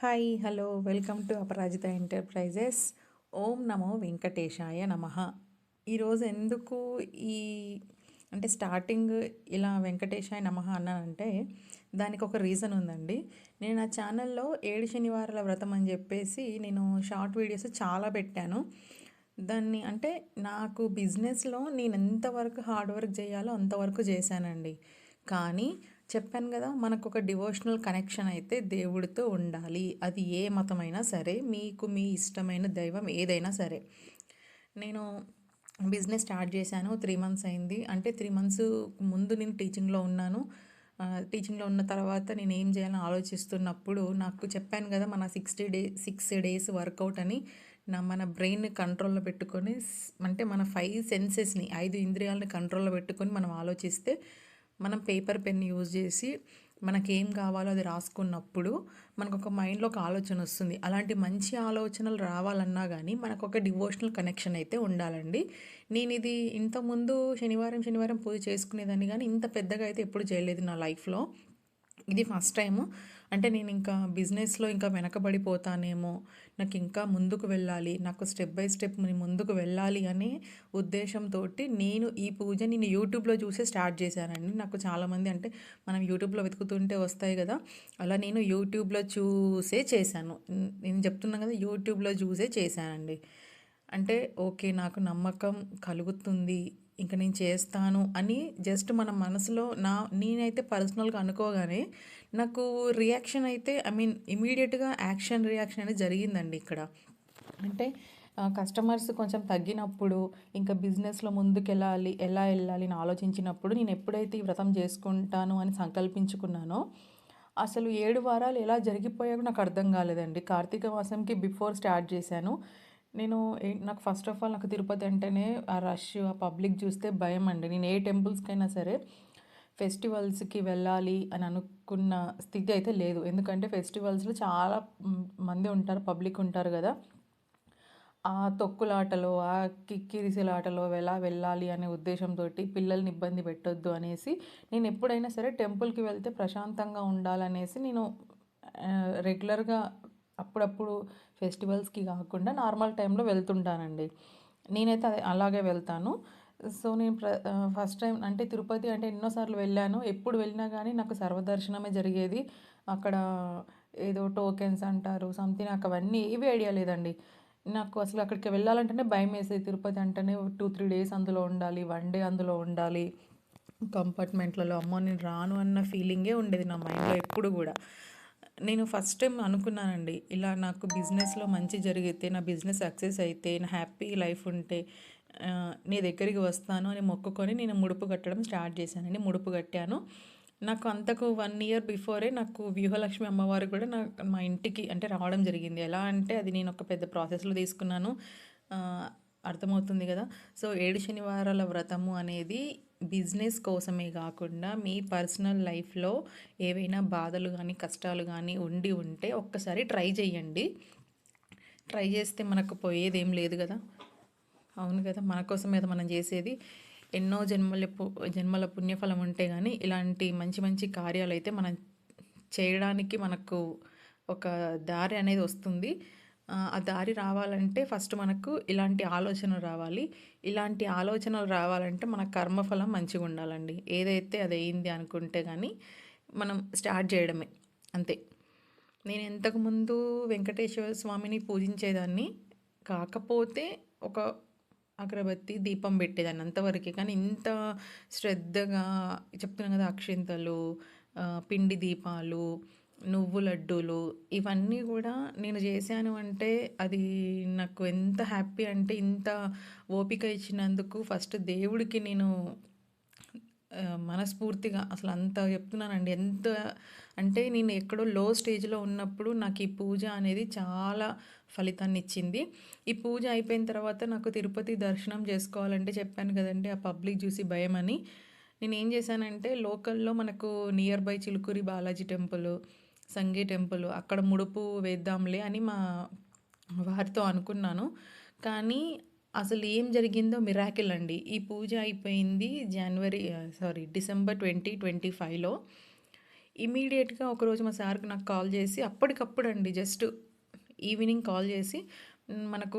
Hi hello welcome to Aparajita enterprises. ఓం నమో వెంకటేశాయ నమః. ఈరోజు ఎందుకు ఈ అంటే స్టార్టింగ్ ఇలా వెంకటేశాయ నమః అన్నానంటే దానికి ఒక రీజన్ ఉందండి. నేను నా ఛానల్లో 7 శనివారాల వ్రతం అని చెప్పేసి నేను షార్ట్ వీడియోస్ చాలా పెట్టాను. దాన్ని అంటే నాకు బిజినెస్లో నేను ఎంతవరకు హార్డ్ వర్క్ చేయాలో అంతవరకు చేశానండి. కానీ చెప్పాను కదా, మనకు ఒక డివోషనల్ కనెక్షన్ అయితే దేవుడితో ఉండాలి. అది ఏ మతమైనా సరే, మీకు మీ ఇష్టమైన దైవం ఏదైనా సరే. నేను బిజినెస్ స్టార్ట్ చేశాను, 3 మంత్స్ అయింది. అంటే 3 మంత్స్ ముందు నేను టీచింగ్లో ఉన్నాను. టీచింగ్లో ఉన్న తర్వాత నేను ఏం చేయాలని ఆలోచిస్తున్నప్పుడు నాకు చెప్పాను కదా, మన 6 డేస్ వర్కౌట్ అని మన బ్రెయిన్ కంట్రోల్లో పెట్టుకొని అంటే మన 5 సెన్సెస్ని 5 ఇంద్రియాలని కంట్రోల్లో పెట్టుకొని మనం ఆలోచిస్తే, మనం పేపర్ పెన్ యూజ్ చేసి మనకేం కావాలో అది రాసుకున్నప్పుడు మనకు ఒక మైండ్లో ఒక ఆలోచన వస్తుంది. అలాంటి మంచి ఆలోచనలు రావాలన్నా కానీ మనకు ఒక డివోషనల్ కనెక్షన్ అయితే ఉండాలండి. నేను ఇది ఇంతకుముందు శనివారం శనివారం పూజ చేసుకునేదాన్ని, కానీ ఇంత పెద్దగా అయితే ఎప్పుడు చేయలేదు నా లైఫ్లో. ఇది ఫస్ట్ టైము. అంటే నేను ఇంకా బిజినెస్లో ఇంకా వెనకబడిపోతానేమో, నాకు ఇంకా ముందుకు వెళ్ళాలి, నాకు స్టెప్ బై స్టెప్ ముందుకు వెళ్ళాలి అనే ఉద్దేశంతో నేను ఈ పూజ నేను యూట్యూబ్లో చూసే స్టార్ట్ చేశానండి. నాకు చాలామంది అంటే మనం యూట్యూబ్లో వెతుకుతుంటే వస్తాయి కదా, అలా నేను యూట్యూబ్లో చూసే చేశాను. నేను చెప్తున్నాను కదా, యూట్యూబ్లో చూసే చేశానండి. అంటే ఓకే, నాకు నమ్మకం కలుగుతుంది, ఇంక నేను చేస్తాను అని జస్ట్ మన మనసులో నేనైతే పర్సనల్గా అనుకోగానే నాకు రియాక్షన్ అయితే ఇమీడియట్గా యాక్షన్ రియాక్షన్ అనేది జరిగిందండి ఇక్కడ. అంటే కస్టమర్స్ కొంచెం తగ్గినప్పుడు ఇంకా బిజినెస్లో ముందుకెళ్ళాలి, ఎలా వెళ్ళాలి అని ఆలోచించినప్పుడు నేను ఎప్పుడైతే ఈ వ్రతం చేసుకుంటాను అని సంకల్పించుకున్నానో అసలు 7 వారాలు ఎలా జరిగిపోయాయో నాకు అర్థం కాలేదండి. కార్తీక మాసంకి బిఫోర్ స్టార్ట్ చేశాను నేను. నాకు ఫస్ట్ ఆఫ్ ఆల్ నాకు తిరుపతి అంటేనే ఆ రష్, ఆ పబ్లిక్ చూస్తే భయం అండి. నేను ఏ టెంపుల్స్కైనా సరే ఫెస్టివల్స్కి వెళ్ళాలి అని అనుకున్న స్థితి అయితే లేదు. ఎందుకంటే ఫెస్టివల్స్లో చాలా మంది ఉంటారు, పబ్లిక్ ఉంటారు కదా. ఆ తొక్కులాటలో, ఆ కిక్కిరిసిలాటలో ఎలా వెళ్ళాలి అనే ఉద్దేశంతో పిల్లల్ని ఇబ్బంది పెట్టొద్దు అనేసి నేను ఎప్పుడైనా సరే టెంపుల్కి వెళ్తే ప్రశాంతంగా ఉండాలనేసి నేను రెగ్యులర్గా అప్పుడప్పుడు ఫెస్టివల్స్కి కాకుండా నార్మల్ టైంలో వెళ్తుంటానండి. నేనైతే అలాగే వెళ్తాను. సో నేను ఫస్ట్ టైం అంటే తిరుపతి అంటే ఎన్నోసార్లు వెళ్ళాను. ఎప్పుడు వెళ్ళినా కానీ నాకు సర్వదర్శనమే జరిగేది. అక్కడ ఏదో టోకెన్స్ అంటారు సంథింగ్, నాకు అవన్నీ ఏవి ఐడియా లేదండి. నాకు అసలు అక్కడికి వెళ్ళాలంటేనే భయం వేసేది. తిరుపతి అంటేనే 2-3 డేస్ అందులో ఉండాలి, 1 డే అందులో ఉండాలి కంపార్ట్మెంట్లలో. అమ్మో నేను రాను అన్న ఫీలింగే ఉండేది నా మైండ్లో ఎప్పుడు కూడా. నేను ఫస్ట్ టైం అనుకున్నానండి, ఇలా నాకు బిజినెస్లో మంచి జరిగితే, నా బిజినెస్ సక్సెస్ అయితే, నా హ్యాపీ లైఫ్ ఉంటే నీ దగ్గరికి వస్తాను అని మొక్కుకొని నేను ముడుపు కట్టడం స్టార్ట్ చేశానండి. ముడుపు కట్టాను. నాకు అంతకు 1 ఇయర్ బిఫోరే నాకు వ్యూహలక్ష్మి అమ్మవారు కూడా మా ఇంటికి అంటే రావడం జరిగింది. ఎలా అంటే అది నేను ఒక పెద్ద ప్రాసెస్లో తీసుకున్నాను. అర్థమవుతుంది కదా. సో 7 శనివారాల వ్రతము అనేది బిజినెస్ కోసమే కాకుండా మీ పర్సనల్ లైఫ్లో ఏవైనా బాధలు కానీ కష్టాలు కానీ ఉంటే ఒక్కసారి ట్రై చేయండి. ట్రై చేస్తే మనకు పోయేది ఏం లేదు కదా. అవును కదా, మన కోసం మీద మనం చేసేది. ఎన్నో జన్మల పుణ్యఫలం ఉంటే కానీ ఇలాంటి మంచి మంచి కార్యాలు అయితే మనం చేయడానికి మనకు ఒక దారి అనేది వస్తుంది. ఆ దారి రావాలంటే ఫస్ట్ మనకు ఇలాంటి ఆలోచనలు రావాలి. ఇలాంటి ఆలోచనలు రావాలంటే మన కర్మఫలం మంచిగా ఉండాలండి. ఏదైతే అది అయింది అనుకుంటే కానీ మనం స్టార్ట్ చేయడమే అంతే. నేను ఇంతకుముందు వెంకటేశ్వర స్వామిని పూజించేదాన్ని, కాకపోతే ఒక అగరబత్తి దీపం పెట్టేదాన్ని అంతవరకే. కానీ ఇంత శ్రద్ధగా చెప్తున్నాను కదా, అక్షింతలు, పిండి దీపాలు, నువ్వు లడ్డూలు ఇవన్నీ కూడా నేను చేశాను అంటే అది నాకు ఎంత హ్యాపీ అంటే, ఇంత ఓపిక ఇచ్చినందుకు ఫస్ట్ దేవుడికి నేను మనస్ఫూర్తిగా అసలు అంత చెప్తున్నానండి. ఎంత అంటే నేను ఎక్కడో లో స్టేజ్లో ఉన్నప్పుడు నాకు ఈ పూజ అనేది చాలా ఫలితాన్ని ఇచ్చింది. ఈ పూజ అయిపోయిన తర్వాత నాకు తిరుపతి దర్శనం చేసుకోవాలంటే చెప్పాను కదండి, ఆ పబ్లిక్ చూసి భయమని. నేనేం చేశానంటే లోకల్లో మనకు near by Chilukuri Balaji temple, Sange temple అక్కడ ముడుపు వేద్దాంలే అని మా వారితో అనుకున్నాను. కానీ అసలు ఏం జరిగిందో మిరాకిల్ అండి. ఈ పూజ అయిపోయింది డిసెంబర్ 2025లో. ఇమీడియట్గా ఒకరోజు మా సార్కి నాకు కాల్ చేసి అప్పటికప్పుడు అండి జస్ట్ ఈవినింగ్ కాల్ చేసి మనకు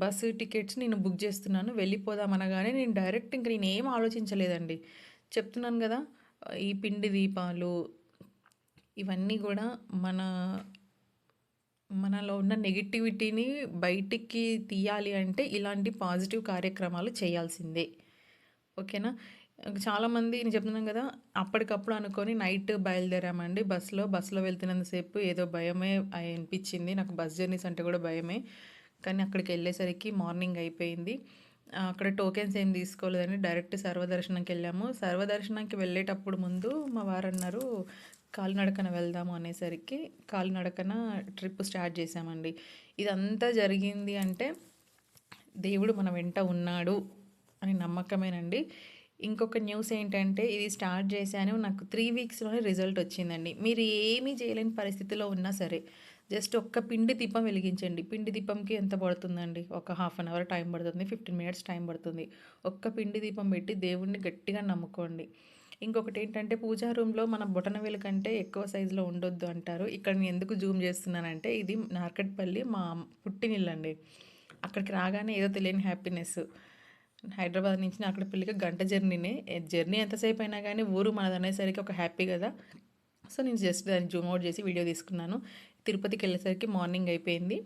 బస్సు టికెట్స్ నేను బుక్ చేస్తున్నాను వెళ్ళిపోదాం అనగానే నేను డైరెక్ట్ ఇంక నేను ఏం ఆలోచించలేదండి. చెప్తున్నాను కదా, ఈ పిండి దీపాలు ఇవన్నీ కూడా మన మనలో ఉన్న నెగిటివిటీని బయటికి తీయాలి అంటే ఇలాంటి పాజిటివ్ కార్యక్రమాలు చేయాల్సిందే. ఓకేనా. చాలామంది నేను చెప్తున్నాను కదా, అప్పటికప్పుడు అనుకొని నైట్ బయలుదేరామండి బస్సులో వెళ్తున్నంతసేపు ఏదో భయమే అనిపించింది. నాకు బస్ జర్నీస్ అంటే కూడా భయమే. కానీ అక్కడికి వెళ్ళేసరికి మార్నింగ్ అయిపోయింది. అక్కడ టోకెన్స్ ఏం తీసుకోలేదని డైరెక్ట్ సర్వదర్శనంకి వెళ్ళాము. సర్వదర్శనంకి వెళ్ళేటప్పుడు ముందు మా వారు అన్నారు కాలినడకన వెళ్దాము అనేసరికి కాలినడకన ట్రిప్ స్టార్ట్ చేసామండి. ఇదంతా జరిగింది అంటే దేవుడు మన వెంట ఉన్నాడు అని నమ్మకమేనండి. ఇంకొక న్యూస్ ఏంటంటే ఇది స్టార్ట్ చేశాను, నాకు 3 వీక్స్‌లోనే రిజల్ట్ వచ్చిందండి. మీరు ఏమీ చేయలేని పరిస్థితిలో ఉన్నా సరే జస్ట్ ఒక్క పిండి దీపం వెలిగించండి. పిండి దీపంకి ఎంత పడుతుందండి? ఒక హాఫ్ అన్ అవర్ టైం పడుతుంది, 15 మినిట్స్ టైం పడుతుంది. ఒక్క పిండి దీపం పెట్టి దేవుడిని గట్టిగా నమ్ముకోండి. ఇంకొకటి ఏంటంటే పూజా రూమ్‌లో మన బొటనవేలు కంటే ఎక్కువ సైజులో ఉండొద్దు అంటారు. ఇక్కడ నేను ఎందుకు జూమ్ చేస్తున్నానంటే ఇది నార్కట్పల్లి మా పుట్టినిల్లండి. అక్కడికి రాగానే ఏదో తెలియని హ్యాపీనెస్. హైదరాబాద్ నుంచి నార్కట్పల్లికి గంట జర్నీనే. జర్నీ ఎంతసేపు అయినా కానీ ఊరు మనదనేసరికి ఒక హ్యాపీ కదా. సో నేను జస్ట్ దాన్ని జూమ్ అవుట్ చేసి వీడియో తీసుకున్నాను. తిరుపతికి వెళ్ళేసరికి మార్నింగ్ అయిపోయింది.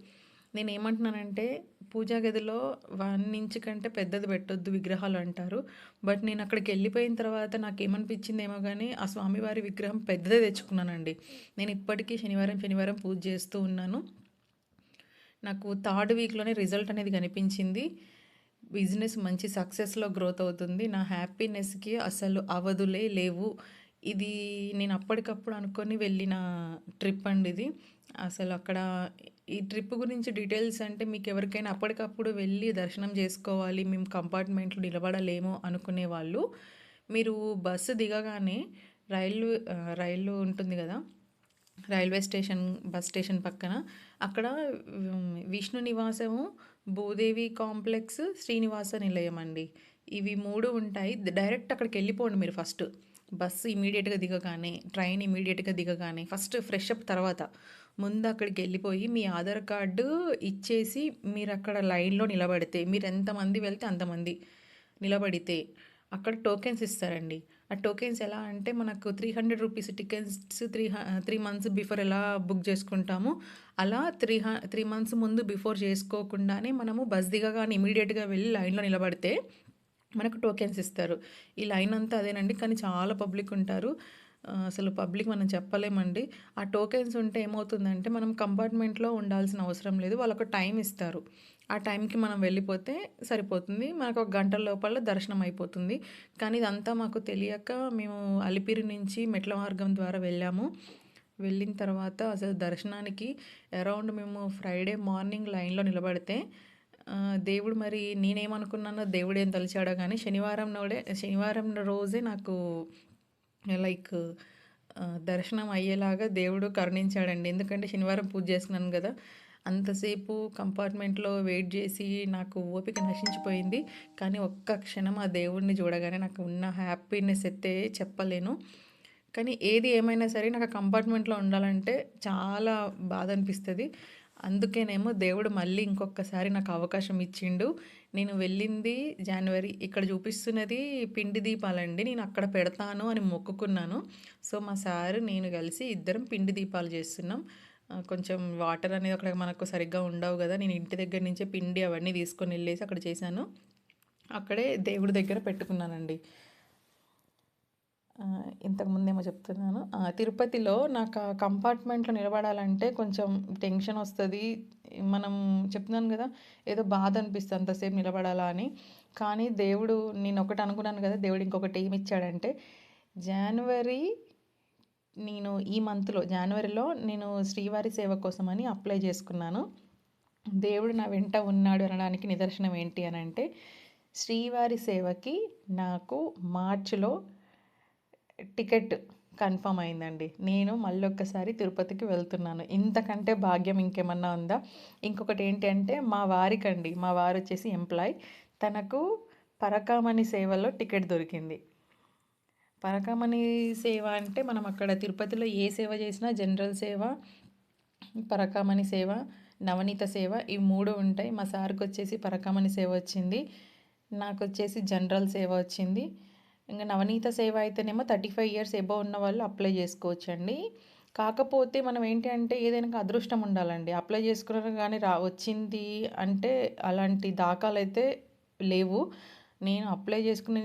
నేను ఏమంటున్నానంటే పూజా గదిలో 1 ఇంచ్ కంటే పెద్దది పెట్టొద్దు విగ్రహాలు అంటారు. బట్ నేను అక్కడికి వెళ్ళిపోయిన తర్వాత నాకేమనిపించిందేమో కానీ ఆ స్వామివారి విగ్రహం పెద్దదే తెచ్చుకున్నానండి. నేను ఇప్పటికీ శనివారం పూజ చేస్తూ ఉన్నాను. నాకు థర్డ్ వీక్‌లోనే రిజల్ట్ అనేది కనిపించింది. బిజినెస్ మంచి సక్సెస్‌లో గ్రోత్ అవుతుంది. నా హ్యాపీనెస్‌కి అసలు అవధులే లేవు. ఇది నేను అప్పటికప్పుడు అనుకొని వెళ్ళిన ట్రిప్ అండి ఇది. అసలు అక్కడ ఈ ట్రిప్ గురించి డీటెయిల్స్ అంటే మీకు ఎవరికైనా అప్పటికప్పుడు వెళ్ళి దర్శనం చేసుకోవాలి, మేము కంపార్ట్మెంట్‌లో నిలబడలేము అనుకునే వాళ్ళు, మీరు బస్సు దిగగానే రైలు ఉంటుంది కదా, రైల్వే స్టేషన్ బస్ స్టేషన్ పక్కన అక్కడ విష్ణు నివాసము, భూదేవి కాంప్లెక్స్, శ్రీనివాస నిలయం అండి. ఇవి 3 ఉంటాయి. డైరెక్ట్ అక్కడికి వెళ్ళిపోండి మీరు ఫస్ట్. బస్సు ఇమీడియట్గా దిగగానే, ట్రైన్ ఇమీడియట్గా దిగగానే ఫస్ట్ ఫ్రెష్ అప్ తర్వాత ముందు అక్కడికి వెళ్ళిపోయి మీ ఆధార్ కార్డు ఇచ్చేసి మీరు అక్కడ లైన్లో నిలబడితే, మీరు ఎంతమంది వెళ్తే అంతమంది నిలబడితే అక్కడ టోకెన్స్ ఇస్తారండి. ఆ టోకెన్స్ ఎలా అంటే మనకు 300 రూపీస్ టికెట్స్ 3 మంత్స్ బిఫోర్ ఎలా బుక్ చేసుకుంటామో అలా 3 మంత్స్ ముందు బిఫోర్ చేసుకోకుండానే మనము బస్ దిగగానే ఇమీడియట్గా వెళ్ళి లైన్లో నిలబడితే మనకు టోకెన్స్ ఇస్తారు. ఈ లైన్ అంతా అదేనండి. కానీ చాలా పబ్లిక్ ఉంటారు. అసలు పబ్లిక్ మనం చెప్పలేమండి. ఆ టోకెన్స్ ఉంటే ఏమవుతుందంటే మనం కంపార్ట్మెంట్లో ఉండాల్సిన అవసరం లేదు. వాళ్ళొక టైం ఇస్తారు. ఆ టైంకి మనం వెళ్ళిపోతే సరిపోతుంది. మనకు ఒక గంట లోపల దర్శనం అయిపోతుంది. కానీ ఇదంతా మాకు తెలియక మేము అలిపిరి నుంచి మెట్ల మార్గం ద్వారా వెళ్ళాము. వెళ్ళిన తర్వాత అసలు దర్శనానికి అరౌండ్ మేము ఫ్రైడే మార్నింగ్ లైన్లో నిలబడితే దేవుడు మరి నేనేమనుకున్నానో దేవుడేం తలిచాడో కానీ శనివారం రోజే నాకు లైక్ దర్శనం అయ్యేలాగా దేవుడు కరుణించాడండి. ఎందుకంటే శనివారం పూజ చేసుకున్నాను కదా, అంతసేపు కంపార్ట్మెంట్లో వెయిట్ చేసి నాకు ఓపిక నశించిపోయింది. కానీ ఒక్క క్షణం ఆ దేవుడిని చూడగానే నాకు ఉన్న హ్యాపీనెస్ అయితే చెప్పలేను. కానీ ఏది ఏమైనా సరే నాకు ఆ కంపార్ట్మెంట్లో ఉండాలంటే చాలా బాధ అనిపిస్తుంది. అందుకేనేమో దేవుడు మళ్ళీ ఇంకొకసారి నాకు అవకాశం ఇచ్చిండు. నేను వెళ్ళింది జనవరి. ఇక్కడ చూపిస్తున్నది పిండి దీపాలండి. నేను అక్కడ పెడతాను అని మొక్కుకున్నాను. సో మా సారు నేను కలిసి ఇద్దరం పిండి దీపాలు చేస్తున్నాం. కొంచెం వాటర్ అనేది అక్కడ మనకు సరిగ్గా ఉండవు కదా, నేను ఇంటి దగ్గర నుంచే పిండి అవన్నీ తీసుకొని వెళ్ళేసి అక్కడ చేశాను. అక్కడే దేవుడి దగ్గర పెట్టుకున్నానండి. ఇంతకుముందేమో చెప్తున్నాను. తిరుపతిలో నాకు ఆ కంపార్ట్మెంట్‌లో నిలబడాలంటే కొంచెం టెన్షన్ వస్తది. మనం చెప్తున్నాను గదా, ఏదో బాధ అనిపిస్తది అంతసేపు నిలబడాలా అని. కానీ దేవుడు నేనొకటి అనుకున్నాను గదా, దేవుడు ఇంకొకటి ఏమిచ్చాడంటే జాన్వరి ఈ మంత్‌లో జాన్వరిలో నేను శ్రీవారి సేవ కోసమని అప్లై చేసుకున్నాను. దేవుడు నా వెంట ఉన్నాడు అనడానికి నిదర్శనం ఏంటి అనంటే శ్రీవారి సేవకి నాకు మార్చ్‌లో టికెట్ కన్ఫర్మ్ అయిందండి. నేను మళ్ళొక్కసారి తిరుపతికి వెళ్తున్నాను. ఇంతకంటే భాగ్యం ఇంకేమన్నా ఉందా? ఇంకొకటి ఏంటంటే మా వారొచ్చేసి ఎంప్లాయ్. తనకు పరకామణి సేవలో టికెట్ దొరికింది. పరకామణి సేవ అంటే మనం అక్కడ తిరుపతిలో ఏ సేవ చేసినా జనరల్ సేవ, పరకామణి సేవ, నవనీత సేవ ఈ 3 ఉంటాయి. మా సార్‌కి వచ్చేసి పరకామణి సేవ వచ్చింది. నాకొచ్చేసి జనరల్ సేవ వచ్చింది. ఇంక నవనీత సేవ అయితేనేమో 35 ఇయర్స్ అబోవ్ ఉన్న వాళ్ళు అప్లై చేసుకోవచ్చండి. కాకపోతే మనం ఏంటి అంటే ఏదైనా అదృష్టం ఉండాలండి. అప్లై చేసుకున్నారు కానీ వచ్చింది అంటే అలాంటి దాఖలైతే లేవు. నేను అప్లై చేసుకుని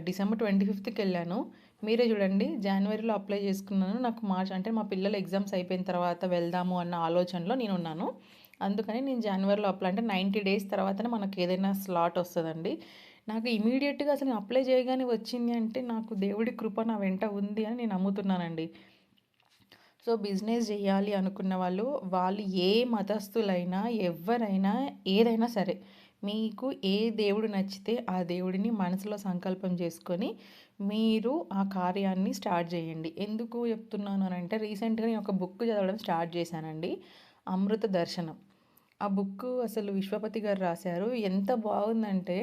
డిసెంబర్ 25కి వెళ్ళాను. మీరే చూడండి, జనవరిలో అప్లై చేసుకున్నాను. నాకు మార్చ్ అంటే మా పిల్లల ఎగ్జామ్స్ అయిపోయిన తర్వాత వెళ్దాము అన్న ఆలోచనలో నేను ఉన్నాను. అందుకని నేను జనవరిలో అప్లై అంటే 90 డేస్ తర్వాతనే మనకు ఏదైనా స్లాట్ వస్తుందండి. నాకు ఇమీడియట్గా అసలు నేను అప్లై చేయగానే వచ్చింది అంటే నాకు దేవుడి కృప నా వెంట ఉంది అని నేను నమ్ముతున్నానండి. సో బిజినెస్ చేయాలి అనుకున్న వాళ్ళు, వాళ్ళు ఏ మతస్థులైనా, ఎవ్వరైనా, ఏదైనా సరే, మీకు ఏ దేవుడు నచ్చితే ఆ దేవుడిని మనసులో సంకల్పం చేసుకొని మీరు ఆ కార్యాన్ని స్టార్ట్ చేయండి. ఎందుకు చెప్తున్నాను అని అంటే రీసెంట్గా నేను ఒక బుక్ చదవడం స్టార్ట్ చేశానండి, అమృత దర్శనం. ఆ బుక్ అసలు విశ్వపతి గారు రాశారు. ఎంత బాగుందంటే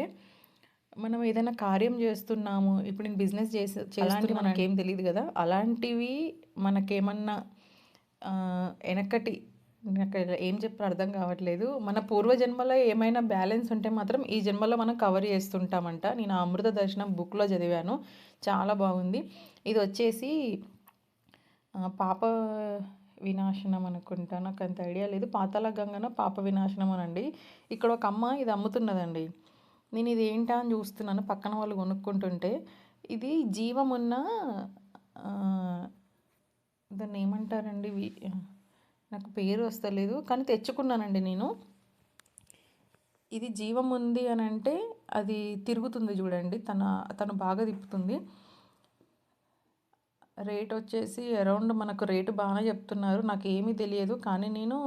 మనం ఏదైనా కార్యం చేస్తున్నాము, ఇప్పుడు నేను బిజినెస్ చేస్తున్నాను మనకేం తెలియదు కదా, అలాంటివి మనకేమన్నా వెనకటి నాకు ఏం చెప్పాలో అర్థం కావట్లేదు, మన పూర్వజన్మలో ఏమైనా బ్యాలెన్స్ ఉంటే మాత్రం ఈ జన్మలో మనం కవర్ చేస్తుంటామంట. నేను ఆ అమృత దర్శనం బుక్లో చదివాను, చాలా బాగుంది. ఇది వచ్చేసి పాప వినాశనం అనుకుంటా, నాకు అంత ఐడియా లేదు. పాతాళ గంగన పాప వినాశనం అనండి. ఇక్కడ ఒక అమ్మ ఇది అమ్ముతున్నదండి. నేను ఇది ఏంటా అని చూస్తున్నాను, పక్కన వాళ్ళు కొనుక్కుంటుంటే. ఇది జీవమున్న దాన్ని ఏమంటారండి, నాకు పేరు వస్తలేదు కానీ తెచ్చుకున్నానండి నేను. ఇది జీవం ఉంది అని అంటే అది తిరుగుతుంది చూడండి, తను బాగా తిప్పుతుంది. రేట్ వచ్చేసి అరౌండ్ మనకు రేటు బాగానే చెప్తున్నారు, నాకు ఏమీ తెలియదు కానీ నేను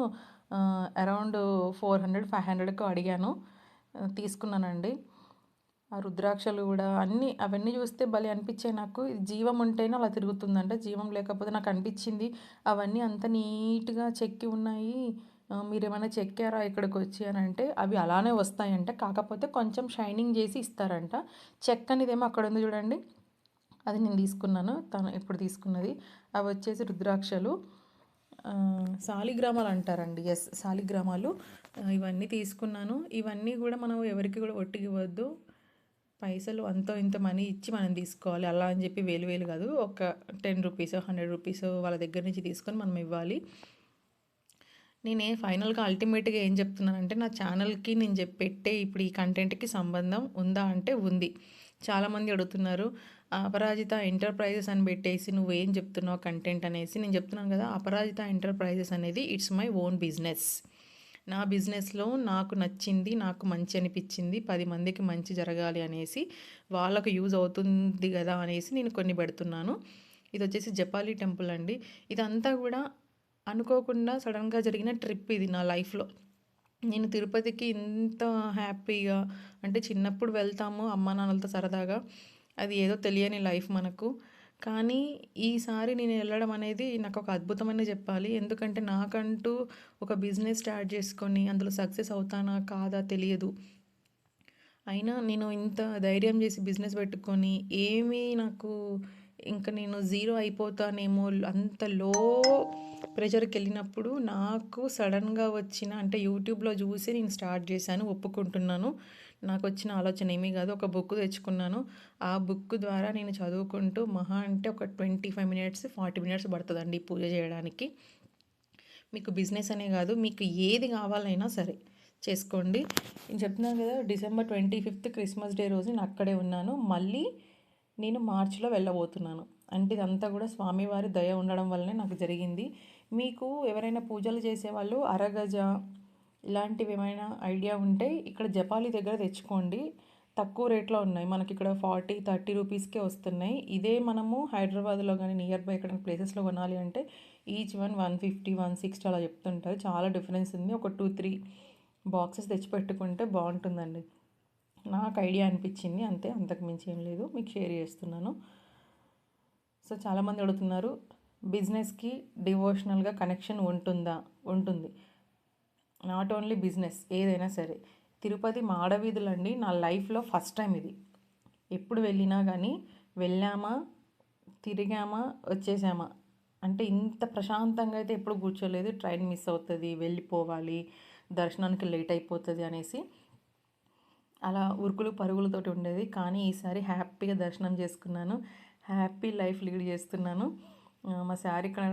అరౌండ్ 400-500కు అడిగాను, తీసుకున్నానండి. ఆ రుద్రాక్షలు కూడా అవన్నీ చూస్తే భలే అనిపించాయి నాకు. జీవం ఉంటేనే అలా తిరుగుతుందంట, జీవం లేకపోతే నాకు అనిపించింది అవన్నీ అంత నీట్గా చెక్కి ఉన్నాయి, మీరేమైనా చెక్కారా ఇక్కడికి వచ్చి అని అంటే అవి అలానే వస్తాయంట, కాకపోతే కొంచెం షైనింగ్ చేసి ఇస్తారంట. చెక్కనిదేమో అక్కడ ఉంది చూడండి, అది నేను తీసుకున్నాను, తను ఇప్పుడు తీసుకున్నది. అవి వచ్చేసి రుద్రాక్షలు, శాలిగ్రామాలు అంటారండి, ఎస్ శాలిగ్రామాలు. ఇవన్నీ తీసుకున్నాను. ఇవన్నీ కూడా మనం ఎవరికి కూడా ఒట్టికి ఇవ్వద్దు, పైసలు అంతో ఇంత మనీ ఇచ్చి మనం తీసుకోవాలి. అలా అని చెప్పి వేలు కాదు, ఒక 10 రూపీస్ 100 రూపీస్ వాళ్ళ దగ్గర నుంచి తీసుకొని మనం ఇవ్వాలి. నేనే ఫైనల్గా అల్టిమేట్గా ఏం చెప్తున్నానంటే నా ఛానల్కి నేను పెట్టే ఇప్పుడు ఈ కంటెంట్కి సంబంధం ఉందా అంటే ఉంది. చాలామంది అడుగుతున్నారు, అపరాజిత ఎంటర్ప్రైజెస్ అని పెట్టేసి నువ్వేం చెప్తున్నావు కంటెంట్ అనేసి. నేను చెప్తున్నాను కదా, అపరాజిత ఎంటర్ప్రైజెస్ అనేది ఇట్స్ మై ఓన్ బిజినెస్. నా బిజినెస్లో నాకు నచ్చింది, నాకు మంచి అనిపించింది, 10 మందికి మంచి జరగాలి అనేసి, వాళ్ళకు యూజ్ అవుతుంది కదా అనేసి నేను కొన్ని పెడుతున్నాను. ఇది వచ్చేసి జపాలి టెంపుల్ అండి. ఇదంతా కూడా అనుకోకుండా సడన్గా జరిగిన ట్రిప్ ఇది నా లైఫ్లో. నేను తిరుపతికి ఇంత హ్యాపీగా అంటే చిన్నప్పుడు వెళ్తాము అమ్మా నాన్నలతో సరదాగా, అది ఏదో తెలియని లైఫ్ మనకు. కానీ ఈసారి నేను వెళ్ళడం అనేది నాకు ఒక అద్భుతమని చెప్పాలి. ఎందుకంటే నాకంటూ ఒక బిజినెస్ స్టార్ట్ చేసుకొని అందులో సక్సెస్ అవుతానా కాదా తెలియదు. అయినా నేను ఇంత ధైర్యం చేసి బిజినెస్ పెట్టుకొని నాకు ఇంకా నేను జీరో అయిపోతానేమో అంత లో ప్రెషర్కి వెళ్ళినప్పుడు నాకు సడన్గా వచ్చిన అంటే యూట్యూబ్లో చూసి నేను స్టార్ట్ చేశాను, ఒప్పుకుంటున్నాను. నాకు వచ్చిన ఆలోచన ఏమీ కాదు, ఒక బుక్ తెచ్చుకున్నాను. ఆ బుక్ ద్వారా నేను చదువుకుంటూ మహా అంటే ఒక 25 మినిట్స్ 40 మినిట్స్ పడుతుందండి పూజ చేయడానికి. మీకు బిజినెస్ అనే కాదు, మీకు ఏది కావాలైనా సరే చేసుకోండి. నేను చెప్తున్నాను కదా, డిసెంబర్ 25th క్రిస్మస్ డే రోజు నేను అక్కడే ఉన్నాను. మళ్ళీ నేను మార్చిలో వెళ్ళబోతున్నాను. అంటే ఇదంతా కూడా స్వామివారి దయ ఉండడం వల్లనే నాకు జరిగింది. మీకు ఎవరైనా పూజలు చేసేవాళ్ళు అరగజ ఇలాంటివి ఏమైనా ఐడియా ఉంటే ఇక్కడ జపాలి దగ్గర తెచ్చుకోండి, తక్కువ రేట్లో ఉన్నాయి. మనకి ఇక్కడ 40-30 రూపీస్కే వస్తున్నాయి. ఇదే మనము హైదరాబాద్లో కానీ నియర్ బై ఎక్కడ ప్లేసెస్లో కొనాలి అంటే ఈచ్ 150-160 అలా చెప్తుంటారు. చాలా డిఫరెన్స్ ఉంది. ఒక 2-3 బాక్సెస్ తెచ్చిపెట్టుకుంటే బాగుంటుందండి. నాకు ఐడియా అనిపించింది అంతే, అంతకు మించి ఏం లేదు, మీకు షేర్ చేస్తున్నాను. సో చాలామంది అడుగుతున్నారు, బిజినెస్కి డివోషనల్గా కనెక్షన్ ఉంటుందా? ఉంటుంది. నాట్ ఓన్లీ బిజినెస్, ఏదైనా సరే. తిరుపతి మాడవీధులండి నా లైఫ్లో ఫస్ట్ టైం ఇది. ఎప్పుడు వెళ్ళినా కానీ వెళ్ళామా తిరిగామా వచ్చేసామా. అంటే ఇంత ప్రశాంతంగా అయితే ఎప్పుడు కూర్చోలేదు. ట్రైన్ మిస్ అవుతుంది, వెళ్ళిపోవాలి, దర్శనానికి లేట్ అయిపోతుంది అనేసి అలా ఉరుకులు పరుగులతోటి ఉండేది. కానీ ఈసారి హ్యాపీగా దర్శనం చేసుకున్నాను. హ్యాపీ లైఫ్ లీడ్ చేస్తున్నాను. మా సార్ ఇక్కడ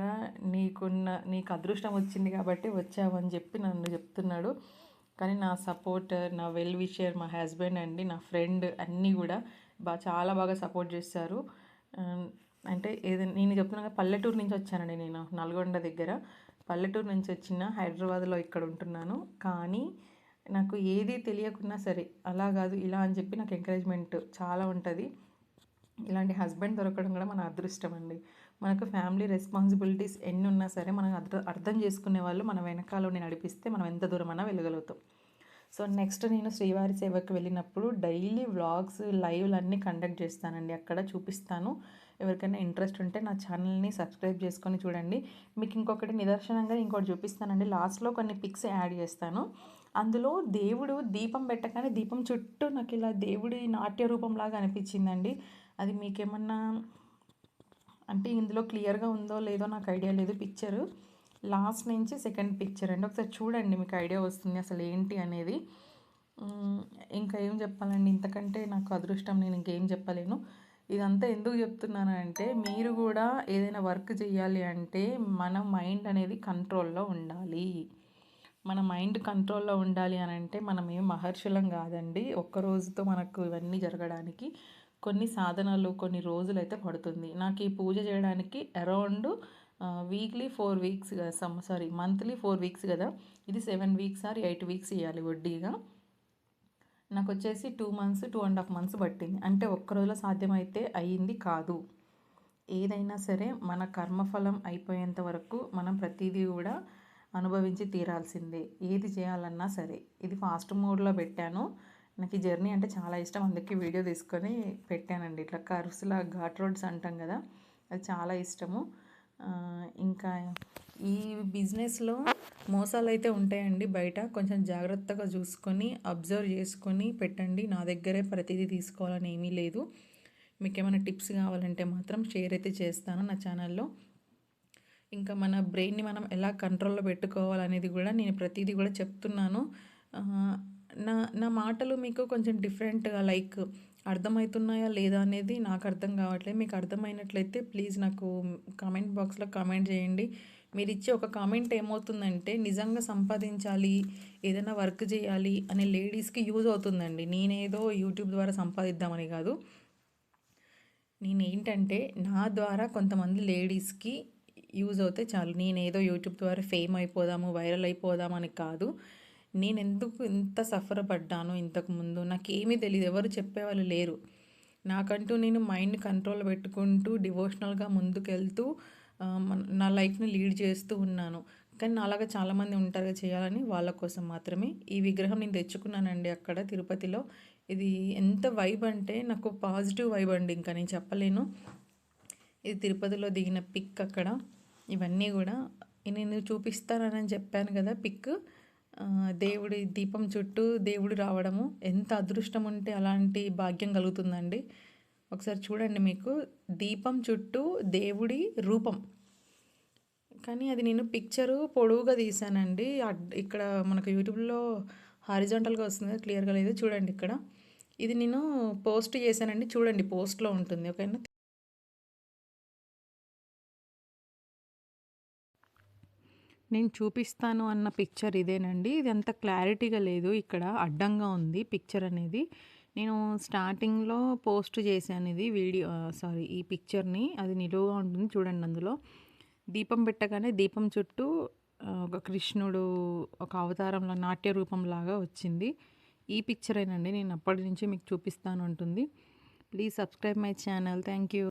నీకు అదృష్టం వచ్చింది కాబట్టి వచ్చావు అని చెప్పి నన్ను చెప్తున్నాడు. కానీ నా సపోర్ట్, నా వెల్ విషర్ మా హస్బెండ్ అండి, నా ఫ్రెండ్ అన్నీ కూడా చాలా బాగా సపోర్ట్ చేస్తారు. అంటే ఏదైనా నేను చెప్తున్నాను, పల్లెటూరు నుంచి వచ్చానండి. నేను నల్గొండ దగ్గర పల్లెటూరు నుంచి వచ్చిన హైదరాబాద్లో ఇక్కడ ఉంటున్నాను. కానీ నాకు ఏది తెలియకున్నా సరే అలా కాదు ఇలా అని చెప్పి నాకు ఎంకరేజ్మెంట్ చాలా ఉంటుంది. ఇలాంటి హస్బెండ్ దొరకడం కూడా మన అదృష్టం అండి. మనకు ఫ్యామిలీ రెస్పాన్సిబిలిటీస్ ఎన్ని ఉన్నా సరే మనం అర్థం చేసుకునే వాళ్ళు మన వెనకాల నడిపిస్తే మనం ఎంత దూరమైనా వెళ్ళగలుగుతాం. సో నెక్స్ట్ నేను శ్రీవారి సేవకు వెళ్ళినప్పుడు డైలీ వ్లాగ్స్ లైవ్లు అన్నీ కండక్ట్ చేస్తానండి. అక్కడ చూపిస్తాను. ఎవరికైనా ఇంట్రెస్ట్ ఉంటే నా ఛానల్ని సబ్స్క్రైబ్ చేసుకొని చూడండి. మీకు ఇంకొకటి నిదర్శనంగా ఇంకోటి చూపిస్తానండి. లాస్ట్లో కొన్ని పిక్స్ యాడ్ చేస్తాను. అందులో దేవుడు దీపం పెట్టగానే దీపం చుట్టూ నాకు ఇలా దేవుడి నాట్య రూపంలాగా అనిపించిందండి. అది మీకేమన్నా అంటే ఇందులో క్లియర్గా ఉందో లేదో నాకు ఐడియా లేదు. పిక్చరు లాస్ట్ నుంచి సెకండ్ పిక్చర్ అండి. ఒకసారి చూడండి, మీకు ఐడియా వస్తుంది అసలు ఏంటి అనేది. ఇంకా ఏం చెప్పాలండి, ఇంతకంటే నాకు అదృష్టం, నేను ఇంకేం చెప్పలేను. ఇదంతా ఎందుకు చెప్తున్నాను అంటే, మీరు కూడా ఏదైనా వర్క్ చేయాలి అంటే మన మైండ్ అనేది కంట్రోల్లో ఉండాలి. మన మైండ్ కంట్రోల్లో ఉండాలి అని అంటే మనం ఏం మహర్షులం కాదండి. ఒక్క రోజుతో మనకు ఇవన్నీ జరగడానికి కొన్ని సాధనలు, కొన్ని రోజులు అయితే పడుతుంది. నాకు ఈ పూజ చేయడానికి అరౌండ్ వీక్లీ 4 వీక్స్ కదా, మంత్లీ 4 వీక్స్ కదా, ఇది 7 వీక్స్ ఆర్ 8 వీక్స్ ఇవ్వాలి వడ్డీగా. నాకు వచ్చేసి 2 మంత్స్ 2.5 మంత్స్ పట్టింది. అంటే ఒక్క రోజులో సాధ్యమైతే అయ్యింది కాదు. ఏదైనా సరే మన కర్మఫలం అయిపోయేంత వరకు మనం ప్రతిదీ కూడా అనుభవించి తీరాల్సిందే. ఏది చేయాలన్నా సరే. ఇది ఫాస్ట్ మోడ్లో పెట్టాను. నాకు ఈ జర్నీ అంటే చాలా ఇష్టం, అందుకే వీడియో తీసుకొని పెట్టానండి. ఇట్లా కర్వ్స్లా ఘాట్ రోడ్స్ అంటాం కదా, అది చాలా ఇష్టము. ఇంకా ఈ బిజినెస్లో మోసాలు అయితే ఉంటాయండి. బయట కొంచెం జాగ్రత్తగా చూసుకొని అబ్జర్వ్ చేసుకొని పెట్టండి. నా దగ్గరే ప్రతిదీ తీసుకోవాలని ఏమీ లేదు. మీకు ఏమైనా టిప్స్ కావాలంటే మాత్రం షేర్ అయితే చేస్తాను నా ఛానల్లో. ఇంకా మన బ్రెయిన్ని మనం ఎలా కంట్రోల్లో పెట్టుకోవాలనేది కూడా నేను ప్రతిదీ కూడా చెప్తున్నాను. నా నా మాటలు మీకు కొంచెం డిఫరెంట్గా లైక్ అర్థమవుతున్నాయా లేదా అనేది నాకు అర్థం కావట్లేదు. మీకు అర్థమైనట్లయితే ప్లీజ్ నాకు కామెంట్ బాక్స్లో కామెంట్ చేయండి. మీరు ఇచ్చే ఒక కామెంట్ ఏమవుతుందంటే నిజంగా సంపాదించాలి, ఏదైనా వర్క్ చేయాలి అనే లేడీస్కి యూజ్ అవుతుందండి. నేనేదో యూట్యూబ్ ద్వారా సంపాదిద్దామని కాదు. నేనేంటంటే నా ద్వారా కొంతమంది లేడీస్కి యూజ్ అవుతే చాలు. నేనేదో యూట్యూబ్ ద్వారా ఫేమ్ అయిపోదాము, వైరల్ అయిపోదామని కాదు. నేను ఎందుకు ఇంత సఫర్ పడ్డాను ఇంతకుముందు, నాకేమీ తెలియదు, ఎవరు చెప్పేవాళ్ళు లేరు. నాకంటూ నేను మైండ్ కంట్రోల్ పెట్టుకుంటూ డివోషనల్గా ముందుకెళ్తూ నా లైఫ్ని లీడ్ చేస్తూ ఉన్నాను. కానీ నాలాగా చాలామంది ఉంటారు చేయాలని, వాళ్ళ కోసం మాత్రమే ఈ విగ్రహం నేను తెచ్చుకున్నానండి అక్కడ తిరుపతిలో. ఇది ఎంత వైబ్ అంటే నాకు పాజిటివ్ వైబ్ అండి, ఇంకా నేను చెప్పలేను. ఇది తిరుపతిలో దిగిన పిక్ అక్కడ. ఇవన్నీ కూడా నేను చూపిస్తానని చెప్పాను కదా పిక్. దేవుడి దీపం చుట్టూ దేవుడు రావడము, ఎంత అదృష్టం ఉంటే అలాంటి భాగ్యం కలుగుతుందండి. ఒకసారి చూడండి, మీకు దీపం చుట్టూ దేవుడి రూపం. కానీ అది నేను పిక్చరు పొడవుగా తీసానండి. ఇక్కడ మనకు యూట్యూబ్లో హారిజాంటల్గా వస్తుంది, క్లియర్గా లేదు. చూడండి ఇక్కడ, ఇది నేను పోస్ట్ చేశానండి. చూడండి, పోస్ట్లో ఉంటుంది. ఓకేనా. నేను చూపిస్తాను అన్న పిక్చర్ ఇదేనండి. ఇది అంత క్లారిటీగా లేదు, ఇక్కడ అడ్డంగా ఉంది పిక్చర్ అనేది. నేను స్టార్టింగ్లో పోస్ట్ చేశాను ఇది ఈ పిక్చర్ని. అది నిలువుగా ఉంటుంది చూడండి. అందులో దీపం పెట్టగానే దీపం చుట్టూ ఒక కృష్ణుడు ఒక అవతారంలో నాట్య రూపంలాగా వచ్చింది. ఈ పిక్చరేనండి నేను అప్పటి నుంచి మీకు చూపిస్తాను ఉంటుంది. Please subscribe my channel. Thank you.